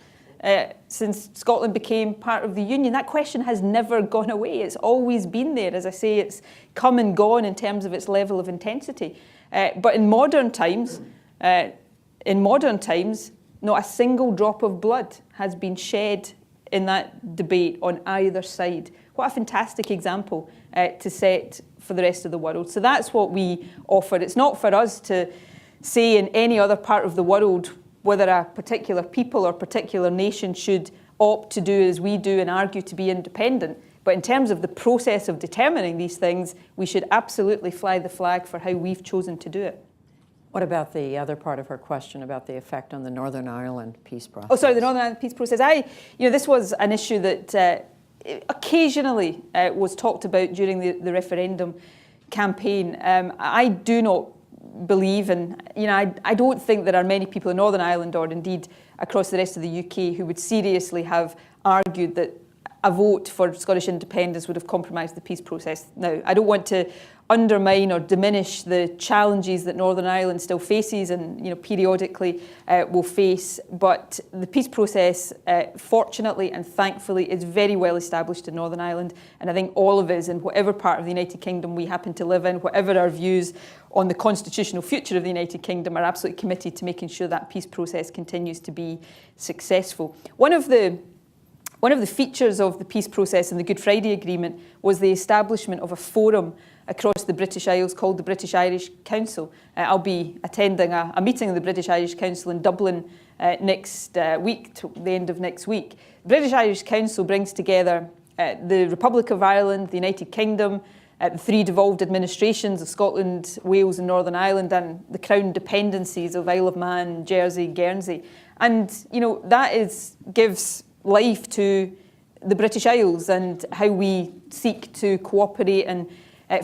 Since Scotland became part of the Union. That question has never gone away. It's always been there. As I say, it's come and gone in terms of its level of intensity. But in modern times, not a single drop of blood has been shed in that debate on either side. What a fantastic example to set for the rest of the world. So that's what we offer. It's not for us to say in any other part of the world whether a particular people or particular nation should opt to do as we do and argue to be independent. But in terms of the process of determining these things, we should absolutely fly the flag for how we've chosen to do it. What about the other part of her question about the effect on the Northern Ireland peace process? Oh, sorry, the Northern Ireland peace process. This was an issue that occasionally was talked about during the referendum campaign. I do not believe, and I don't think there are many people in Northern Ireland or indeed across the rest of the UK who would seriously have argued that a vote for Scottish independence would have compromised the peace process. Now, I don't want to undermine or diminish the challenges that Northern Ireland still faces and periodically will face. But the peace process, fortunately and thankfully, is very well established in Northern Ireland. And I think all of us, in whatever part of the United Kingdom we happen to live in, whatever our views on the constitutional future of the United Kingdom, are absolutely committed to making sure that peace process continues to be successful. One of the features of the peace process and the Good Friday Agreement was the establishment of a forum across the British Isles called the British Irish Council. I'll be attending a meeting of the British Irish Council in Dublin next week, to the end of next week. The British Irish Council brings together the Republic of Ireland, the United Kingdom, the three devolved administrations of Scotland, Wales and Northern Ireland, and the Crown dependencies of Isle of Man, Jersey, Guernsey. And that gives life to the British Isles and how we seek to cooperate and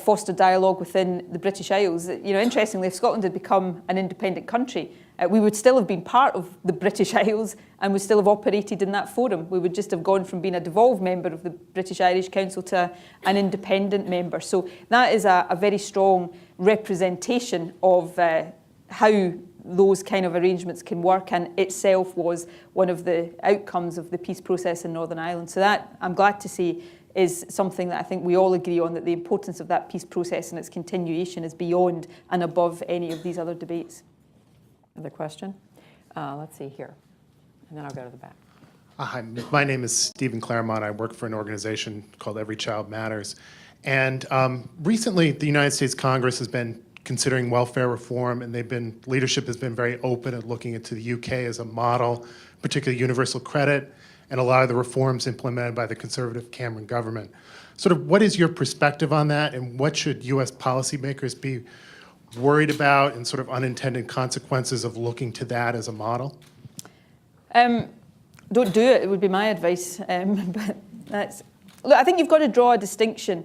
foster dialogue within the British Isles. Interestingly, if Scotland had become an independent country, we would still have been part of the British Isles and would still have operated in that forum. We would just have gone from being a devolved member of the British Irish Council to an independent member. So that is a very strong representation of how those kind of arrangements can work, and itself was one of the outcomes of the peace process in Northern Ireland. So that, I'm glad to say, is something that I think we all agree on, that the importance of that peace process and its continuation is beyond and above any of these other debates. Another question? Let's see here, and then I'll go to the back. Hi, my name is Stephen Claremont. I work for an organization called Every Child Matters. And recently, the United States Congress has been considering welfare reform, and leadership has been very open at looking into the UK as a model, particularly universal credit, and a lot of the reforms implemented by the conservative Cameron government. Sort of what is your perspective on that, and what should US policymakers be worried about, and sort of unintended consequences of looking to that as a model? Don't do it, would be my advice. But look, I think you've got to draw a distinction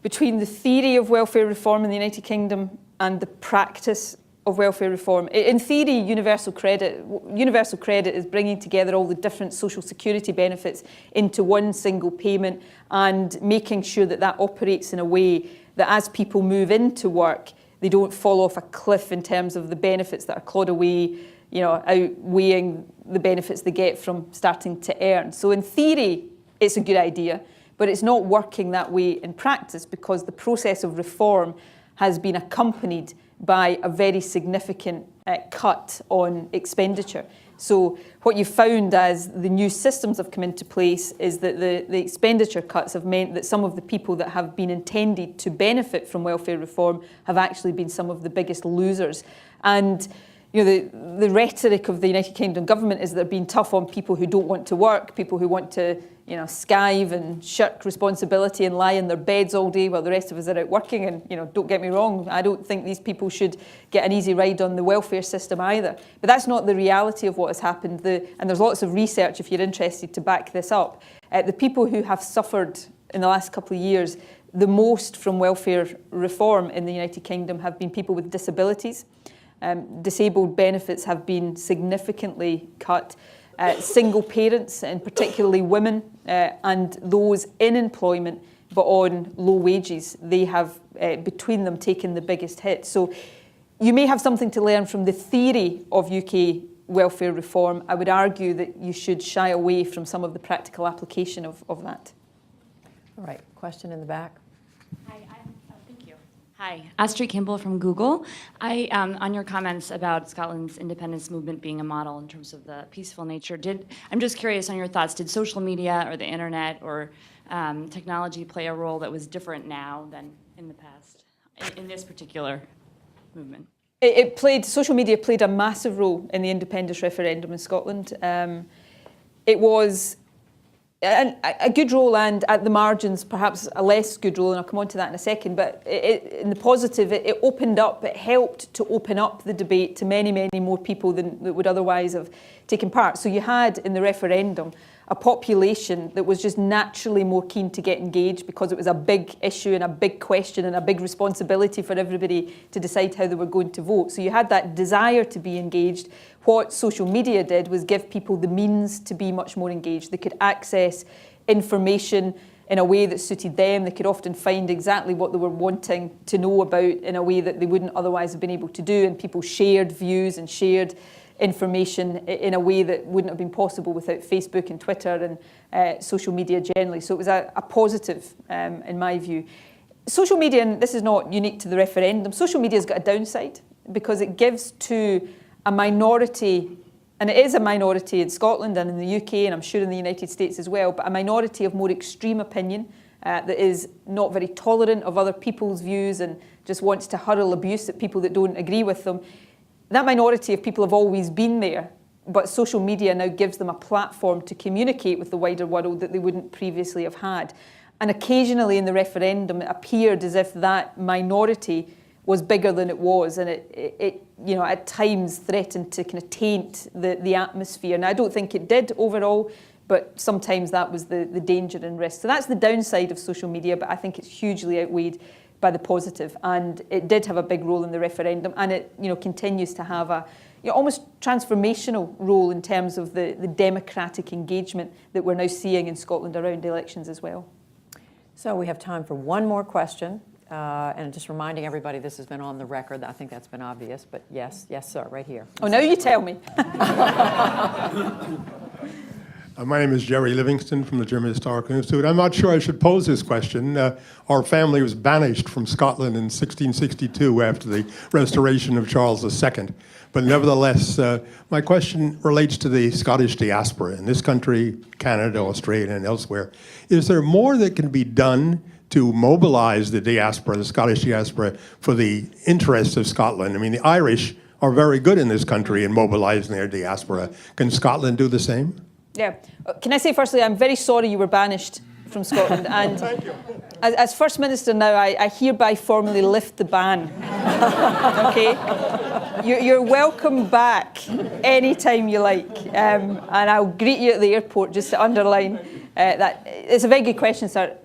between the theory of welfare reform in the United Kingdom and the practice of welfare reform. In theory, universal credit is bringing together all the different social security benefits into one single payment and making sure that that operates in a way that as people move into work, they don't fall off a cliff in terms of the benefits that are clawed away, outweighing the benefits they get from starting to earn. So in theory, it's a good idea, but it's not working that way in practice because the process of reform has been accompanied by a very significant cut on expenditure. So what you found as the new systems have come into place is that the expenditure cuts have meant that some of the people that have been intended to benefit from welfare reform have actually been some of the biggest losers. And the rhetoric of the United Kingdom government is they're being tough on people who don't want to work, people who want to skive and shirk responsibility and lie in their beds all day while the rest of us are out working. And don't get me wrong, I don't think these people should get an easy ride on the welfare system either. But that's not the reality of what has happened. And there's lots of research, if you're interested, to back this up. The people who have suffered in the last couple of years the most from welfare reform in the United Kingdom have been people with disabilities. Disabled benefits have been significantly cut. Single parents, and particularly women, and those in employment but on low wages, they have, between them, taken the biggest hit. So you may have something to learn from the theory of UK welfare reform. I would argue that you should shy away from some of the practical application of that. All right, question in the back. Hi, Astrid Kimball from Google. On your comments about Scotland's independence movement being a model in terms of the peaceful nature, I'm just curious on your thoughts, did social media or the internet or technology play a role that was different now than in the past, in this particular movement? Social media played a massive role in the independence referendum in Scotland. It was a good role, and at the margins perhaps a less good role, and I'll come on to that in a second, but in the positive, it opened up, it helped to open up the debate to many, many more people than that would otherwise have taken part. So you had in the referendum a population that was just naturally more keen to get engaged because it was a big issue and a big question and a big responsibility for everybody to decide how they were going to vote. So you had that desire to be engaged. What social media did was give people the means to be much more engaged. They could access information in a way that suited them. They could often find exactly what they were wanting to know about in a way that they wouldn't otherwise have been able to do, and people shared views and shared information in a way that wouldn't have been possible without Facebook and Twitter and social media generally. So it was a positive, in my view. Social media, and this is not unique to the referendum, social media has got a downside because it gives to a minority, and it is a minority in Scotland and in the UK, and I'm sure in the United States as well, but a minority of more extreme opinion that is not very tolerant of other people's views and just wants to hurl abuse at people that don't agree with them. That minority of people have always been there, but social media now gives them a platform to communicate with the wider world that they wouldn't previously have had. And occasionally in the referendum, it appeared as if that minority was bigger than it was, and it you know, at times threatened to kind of taint the atmosphere. Now, I don't think it did overall, but sometimes that was the danger and risk. So that's the downside of social media, but I think it's hugely outweighed by the positive. And it did have a big role in the referendum, and it, you know, continues to have a, you know, almost transformational role in terms of the democratic engagement that we're now seeing in Scotland around elections as well. So we have time for one more question. And just reminding everybody, this has been on the record. I think that's been obvious, but yes, sir, right here. Oh, now you tell me. My name is Jerry Livingston from the German Historical Institute. I'm not sure I should pose this question. Our family was banished from Scotland in 1662 after the restoration of Charles II. But nevertheless, my question relates to the Scottish diaspora in this country, Canada, Australia, and elsewhere. Is there more that can be done to mobilize the diaspora, the Scottish diaspora, for the interests of Scotland? I mean, the Irish are very good in this country in mobilizing their diaspora. Can Scotland do the same? Yeah. Can I say firstly, I'm very sorry you were banished from Scotland. And Thank you. As First Minister now, I hereby formally lift the ban. Okay? You're welcome back anytime you like. And I'll greet you at the airport just to underline that. It's a very good question, sir.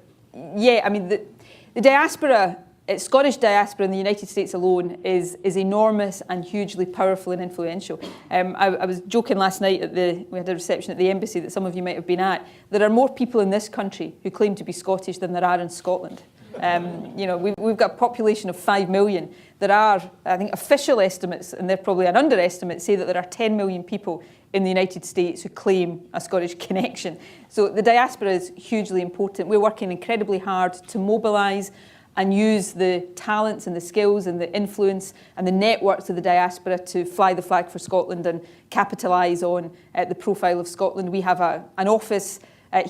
Yeah, I mean, the diaspora, Scottish diaspora in the United States alone is enormous and hugely powerful and influential. I was joking last night we had a reception at the embassy that some of you might have been at. There are more people in this country who claim to be Scottish than there are in Scotland. You know, we've got a population of 5 million. There are, I think, official estimates, and they're probably an underestimate, say that there are 10 million people in the United States who claim a Scottish connection. So the diaspora is hugely important. We're working incredibly hard to mobilise and use the talents and the skills and the influence and the networks of the diaspora to fly the flag for Scotland and capitalise on the profile of Scotland. We have an office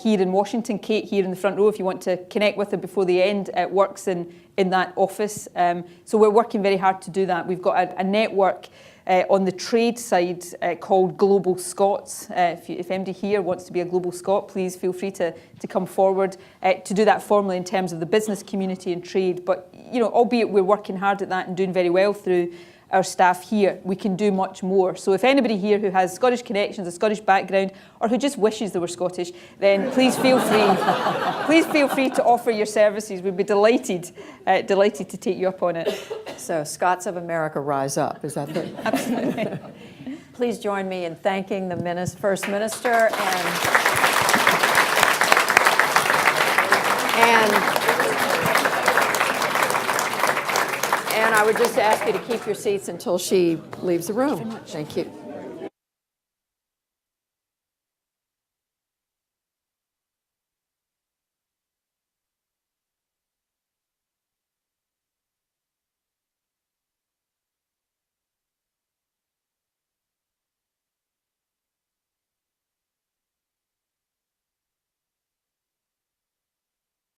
here in Washington. Kate, here in the front row, if you want to connect with her before the end, works in that office. So we're working very hard to do that. We've got a network on the trade side called Global Scots. If anybody here wants to be a Global Scot, please feel free to come forward to do that formally in terms of the business community and trade. But, you know, albeit we're working hard at that and doing very well through our staff here, we can do much more. So if anybody here who has Scottish connections, a Scottish background, or who just wishes they were Scottish, then please feel free. Please feel free to offer your services. We'd be delighted to take you up on it. So Scots of America rise up, is that the... Absolutely. Please join me in thanking the First Minister and I would just ask you to keep your seats until she leaves the room. Thank you.